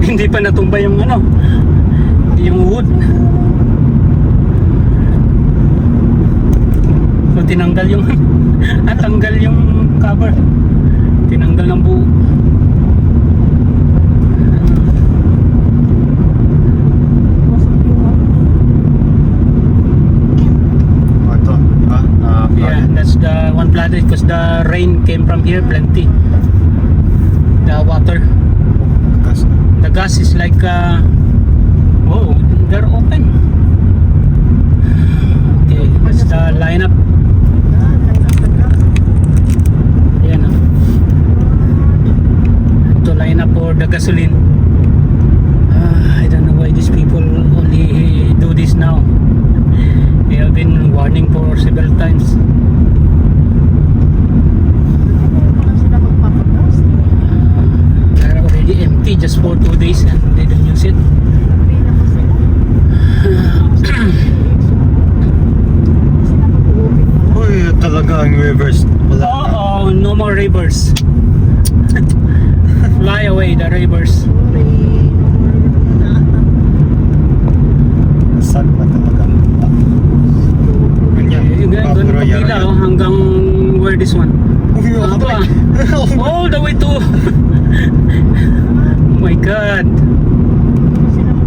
Hindi pa natumba yung ano, yung wood. So tinanggal yung tanggal yung cover. Tinanggal ng buo. Ito, di ba? Yeah, that's the one flooded because the rain came from here plenty. The water, Gas. the gas is like oh, they're open. Okay, that's the lineup. Ayan, to line up for the gasoline. I don't know why these people only do this now. They have been warning for several times. They're already empty just for 2 days and they don't use it. Uy, talaga ang reverse. Wala na. Oh, no more rivers. Fly away the rivers. Sad pa talaga. Ganyan. Ganun pila hanggang where this one? Uy, Aba, all the way to oh my god.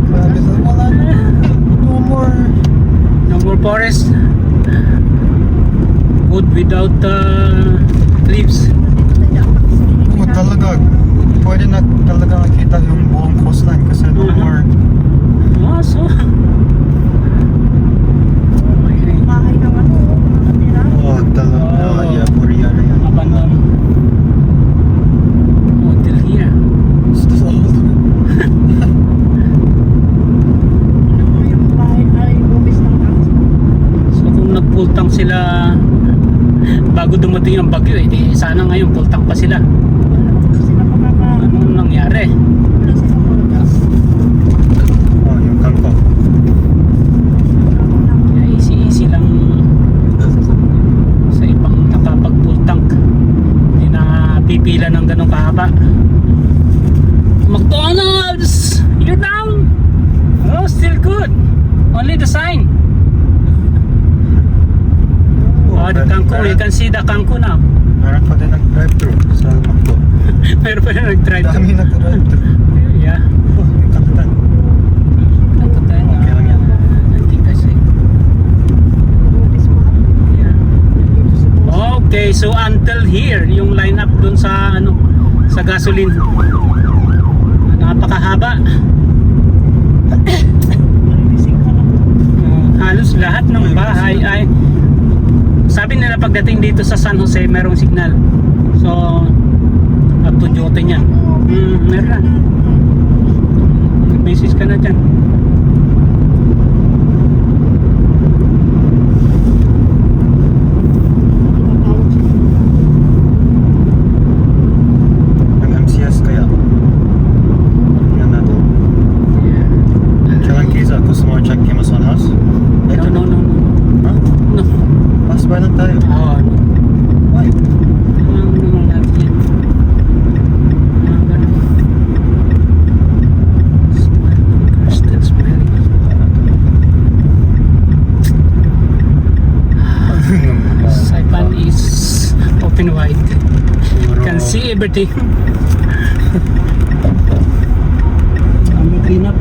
Grabe, wala na. No more. No more forest. Wood without leaves. Oo, talaga. Pwede na talaga nakita yung buong coastline kasi no more. Oh, so Oh, talaga. Yeah, Korea na yan. abandon until here. So kung nagpultang sila bago dumating ang bagyo, di sana ngayon pultang pa sila. Anong nangyari? Oh, yung Kangkong. Kaya easy lang sa ibang nakapag-pultang. Hindi na pipila ng ganong kahaba. McDonald's! You're down! Oh, still good. Only the sign. Oh, the kangkong. You can see the kangkong now. Meron pa din nag-drive-thru sa McDo. Meron pa na nag-drive. Dami nag-drive-thru. Yeah. Oh, yung kapitan. Okay lang yan. I think I see. Yeah. Okay, so until here, yung lineup dun sa ano, sa gasoline. Napakahaba. Halos lahat ng bahay ay sabi nila pagdating dito sa San Jose merong signal. So up to duty niyan. Meron na. Mag-message ka na dyan. Ang MCS kaya. Tingnan natin. Kailan kisa? Gusto mo check Amazon House? Ito No. Ha? No. Pass by lang tayo. Oo. Why? Naman natin yan. Still smiling. Saipan is open wide. Can see everything. I'm clean up.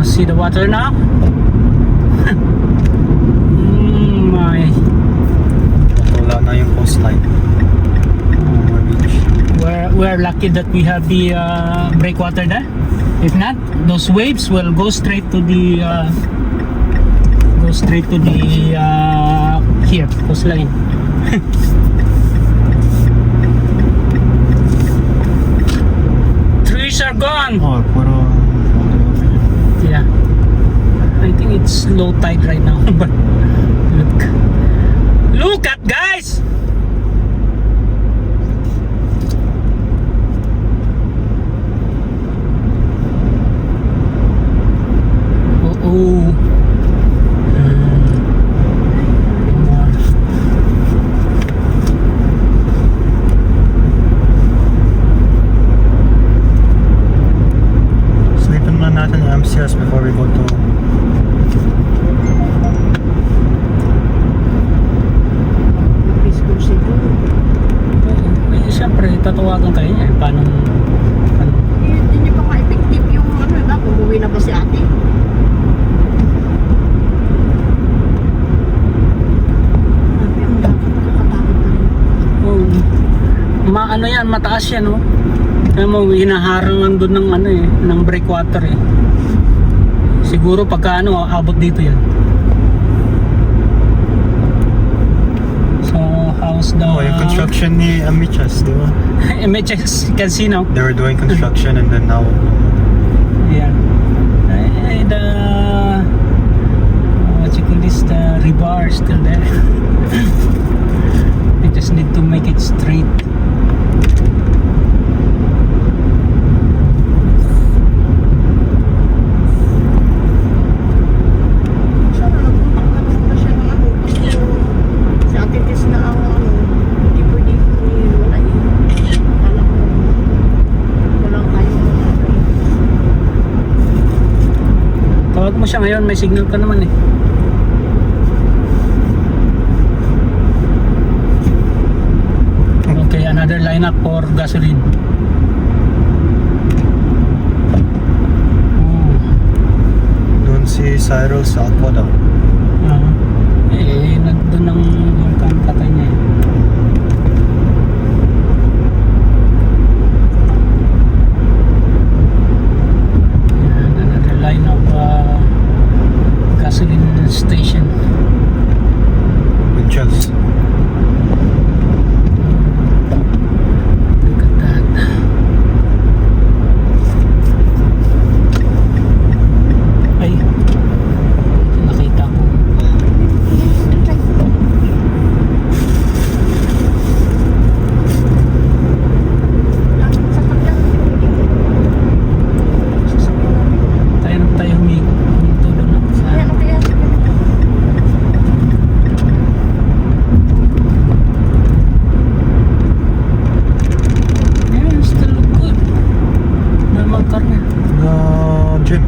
See the water now? My. Wala na yung coastline. More beach. We're lucky that we have the breakwater there. If not, those waves will go straight to the here coastline. Trees are gone. Oh, puro... Yeah. it's low tide right now. But look at guys. Oh. Sleepin muna natin yung MCS before we go to Preschool siguro. Eh, siyempre, tatawagan kayo niya. Paano? Hindi pa ma-effective yung ano ba? Umuwi na ba si ate? Sabi ang dapat nakakatakot pa rin. Oh, ano yan, mataas yan, oh. Kaya mo, hinaharangan doon ng ano eh, ng breakwater eh. Siguro pagka ano, abot dito yan. So, how's the... oh, yung construction ni Amichas, di ba? MHS Casino. They were doing construction and then now Yeah. The what you call this, the rebar is still there. We just need to make it straight. Sana nagpunta na siya ng ano. Kasi si ate Tess na ang ano. Hindi pwede wala yun. Akala ko walang kayong ano eh. Tawag mo siya ngayon, may signal ka naman eh. Okay, another lineup for gasoline. doon si Cyril sa Aqua daw. Nandun ang vulkan patay niya eh. Yan, another line of gasoline station. Winchels. Look at that. Ay, nakita ko. Tayo humigop. Tulo na sa yeah, still look good. Normal car na. Gym.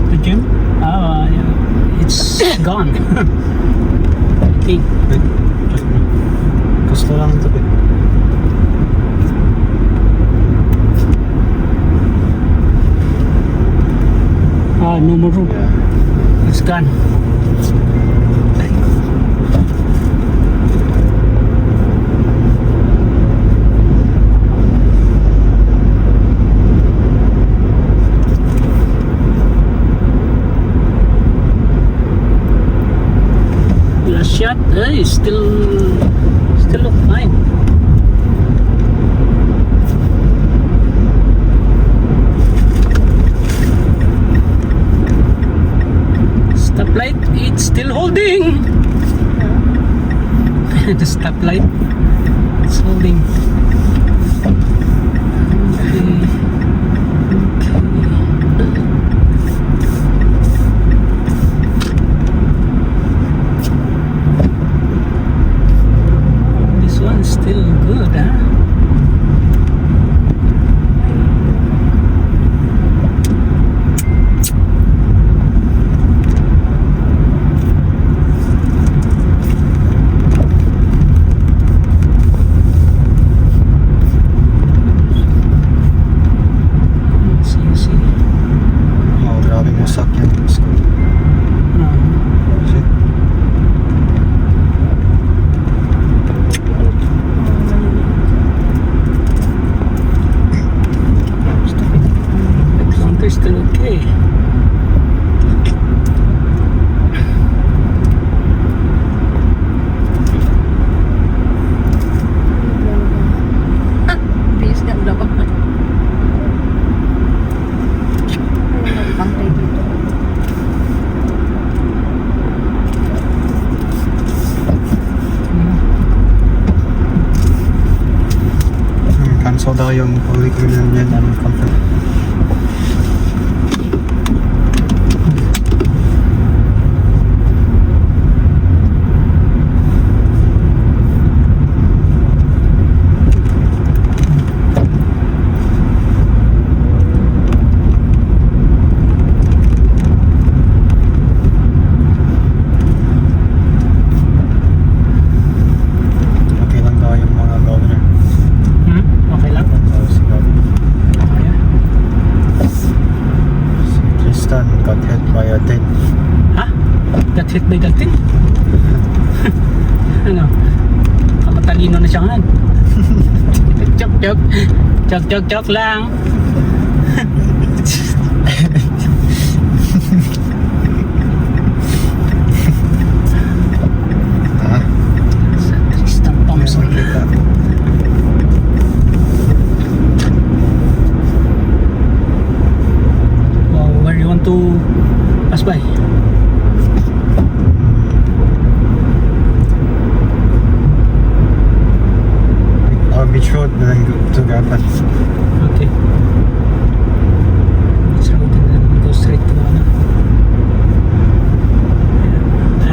The gym? Yeah, it's gone. Okay. Wait, just me. Gusto lang ito eh. No more room. Yeah. It's gone. Last shot, still look fine. Stoplight, it's still holding. The stoplight, it's holding. This one's still good, huh? daw yung curriculum niya ng company. Okay lang daw yung mga governor. Okay lang. Si governor. Ayan. Si Tristan got hit by a tin. Ha? Got hit by the thing? Ano? Matalino na siya nga. Joke lang. Ha? Sa Tristan Thompson. Wow, where you want to pass by? Beach Road and then go to Gapan. Okay. Let's road and then go straight to ano.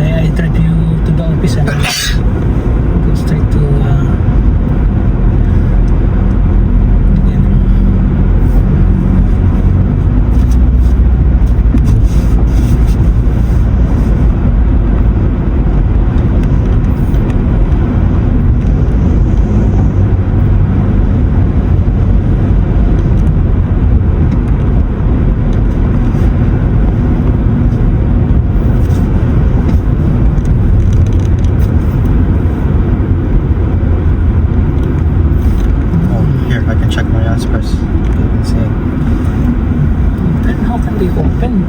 I drive you to the office and go straight to again. Oh, here, I can check my aspers. Insane. Then how can they open?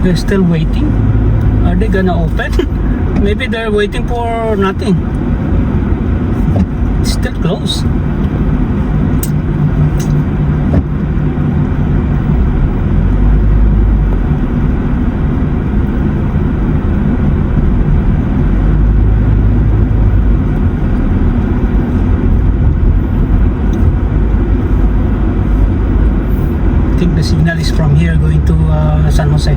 They're still waiting? Are they gonna open? Maybe they're waiting for nothing. It's still closed. I think the signal is from here going to San Jose.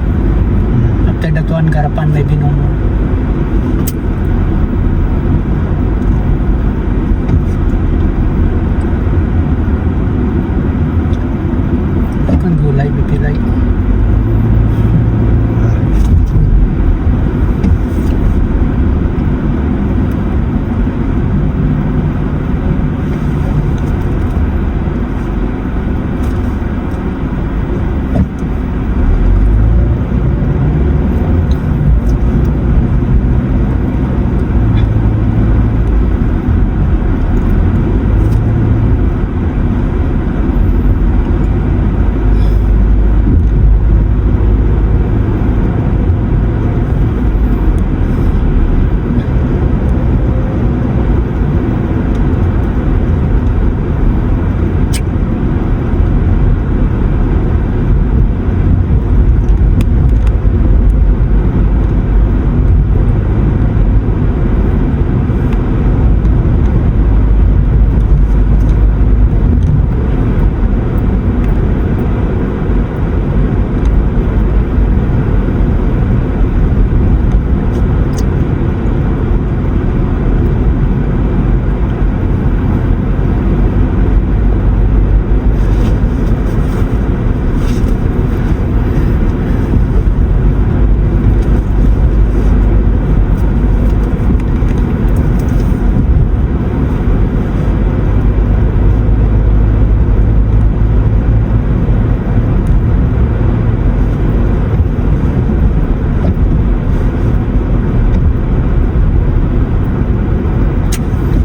After that one, Garapan maybe no more. You can go live if you like.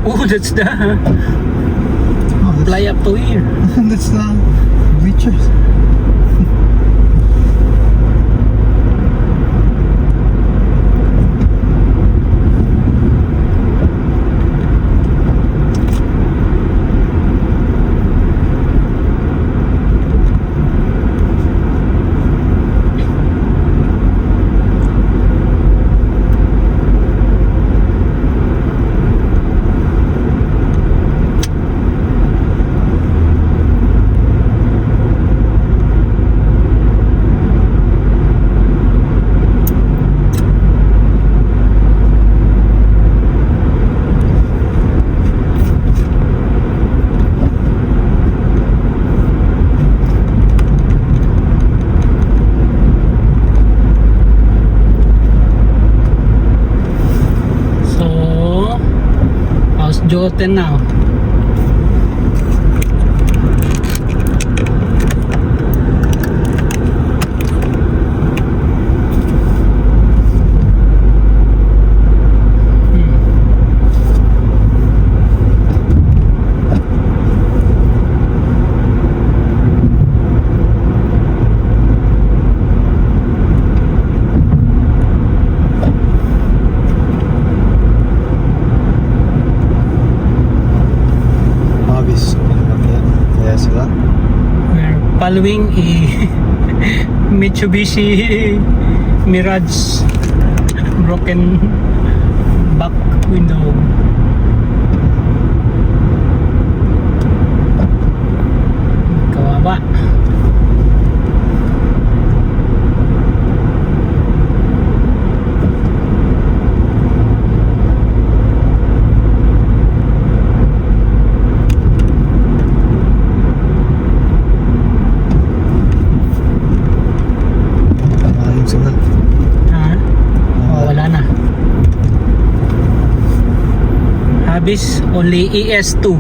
Oh, that's the Oh, fly up to here. that's the bleachers. medyo open na. Oh. Obvious. Okay. Yeah, sila. We're following a Mitsubishi Mirage broken back window. Kawawa. Yung signal. Ha? Oh, wala na. Habis only ES2.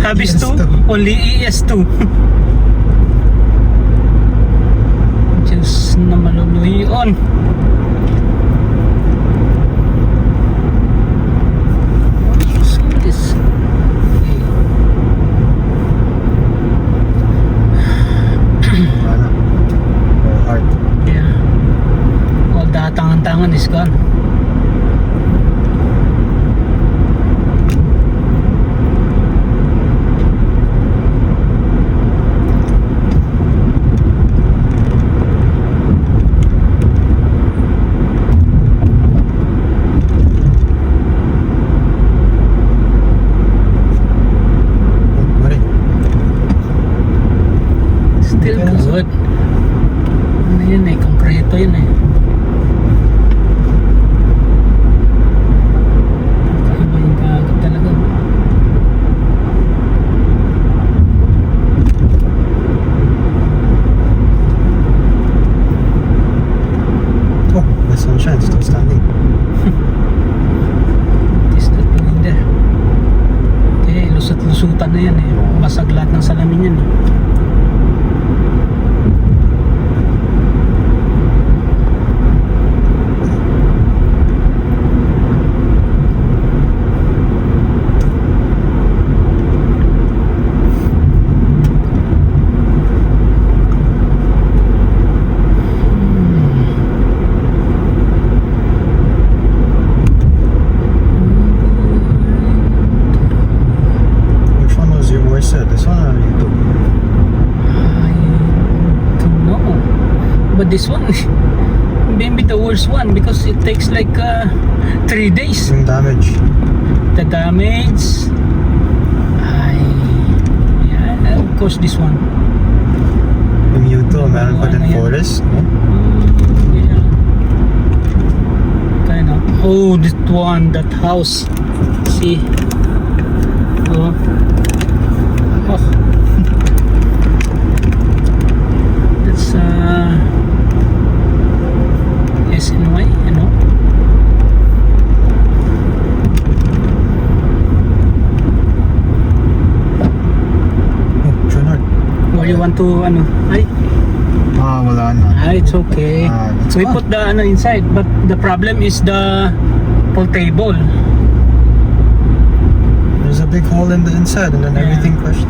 Habis 2 ES2. only ES2. Diyos na maluluyon. So this Ano? Hard. yeah. All the tangan-tangan is gone. Mari. Still Okay, good. Ano yun eh, konkreto yun eh. Kakaiba yung kagad talaga. Oh, the sunshine still standing. Is that in there? Eh, lusot-lusutan na yan eh. Basag lahat ng salamin yan eh. Which one was your worst set? This one or YouTube? I don't know. But this one, maybe the worst one because it takes like 3 days. Yung damage. The damage. Yeah, of course this one. Yung YouTube, meron pa din Ano yan? forest. No? Yeah. Kind of. Oh, this one, that house. See. Oh. Oh. That's SNY, you know. Oh, Trinard. Or you want to ay, Wala na. it's okay. That's We fine. put the inside, but the problem is the pool table. There's a big hole in the inside and then Yeah. everything crushed.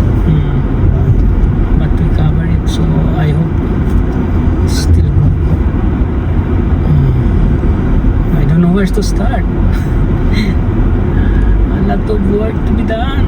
But we cover it, so I hope it's still good. I don't know where to start. A lot of work to be done.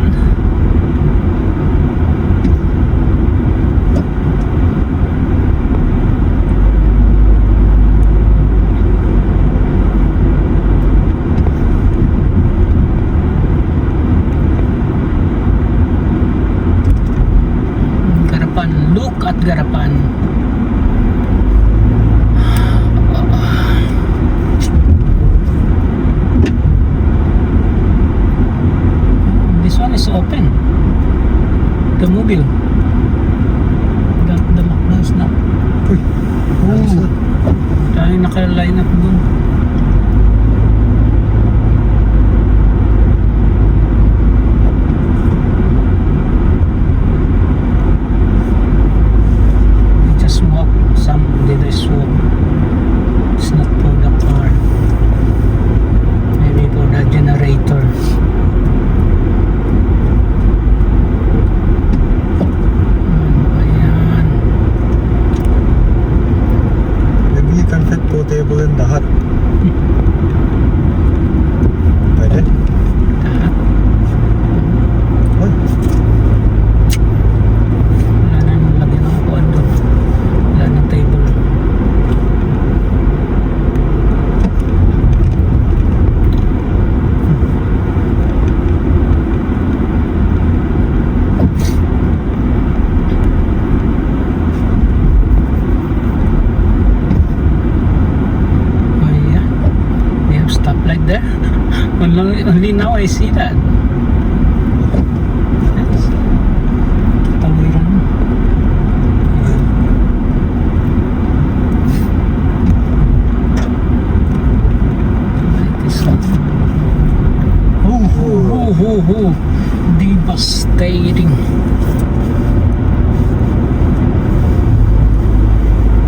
Garapan, look at Garapan. This one is open. The mobile. The McDonald's na. Uy. Oh. Dahil naka-line up dun. can fit po table in the hut. Pwede? Lahat. Ay, Wala na nang lagyan ng kuwan doon. Wala ng table. Oh yeah. They have stoplight there. Only now I see that. Yes. Tawiran. Like this one. Oh. Devastating.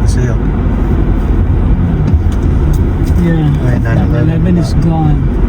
kasi yun. Yeah. Ay, 9/11 9/11 is gone.